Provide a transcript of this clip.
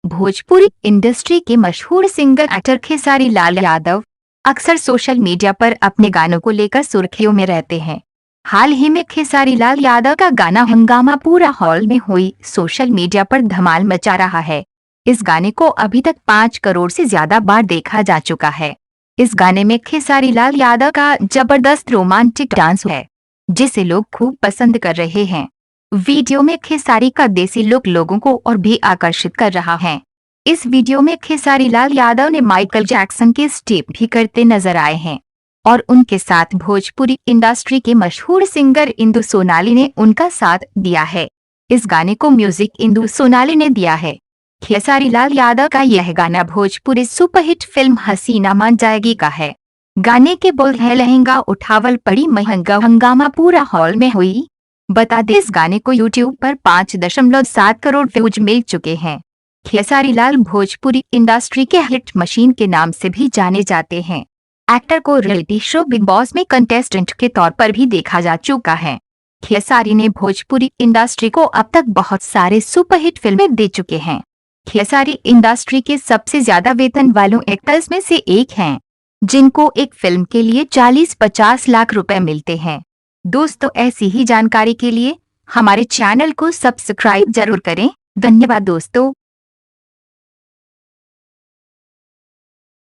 Bhojpuri industry के मशहूर singer actor Khesari Lal Yadav अक्सर सोशल मीडिया पर अपने गानों को लेकर सुर्खियों में रहते हैं। हाल ही में खेसारी लाल यादव का गाना हंगामा पूरा हॉल में हुई सोशल मीडिया पर धमाल मचा रहा है। इस गाने को अभी तक 5 करोड़ से ज्यादा बार देखा जा चुका है। इस गाने में खेसारी लाल यादव का जबरदस्त रोमांटिक डांस है, जिसे लोग खूब पसंद कर रहे हैं। वीडियो में खेसारी का देसी लुक लोगों को और भी आकर्षित कर रहा है। इस वीडियो में खेसारी लाल यादव ने माइकल जैक्सन के स्टेप भी करते नजर आए हैं और उनके साथ भोजपुरी इंडस्ट्री के मशहूर सिंगर इंदु सोनाली ने उनका साथ दिया है। इस गाने को म्यूजिक इंदु सोनाली ने दिया है। खेसारी लाल यादव का यह गाना भोजपुरी सुपरहिट फिल्म हसीना मान जाएगी का है। गाने के बोल है, लहंगा उठावल पड़ी महंगा हंगामा पूरा हॉल में हुई। बता दें, इस गाने को YouTube पर 5.7 करोड़ व्यूज मिल चुके हैं। खेसारी लाल भोजपुरी इंडस्ट्री के हिट मशीन के नाम से भी जाने जाते हैं। एक्टर को रियलिटी शो बिग बॉस में कंटेस्टेंट के तौर पर भी देखा जा चुका है। खेसारी ने भोजपुरी इंडस्ट्री को अब तक बहुत सारे सुपरहिट फिल्में दे चुके हैं। खेसारी इंडस्ट्री के सबसे ज्यादा वेतन वालों एक्टर्स में से एक हैं, जिनको एक फिल्म के लिए 40-50 लाख रुपए मिलते हैं। दोस्तों, ऐसी ही जानकारी के लिए हमारे चैनल को सब्सक्राइब जरूर करें। धन्यवाद दोस्तों।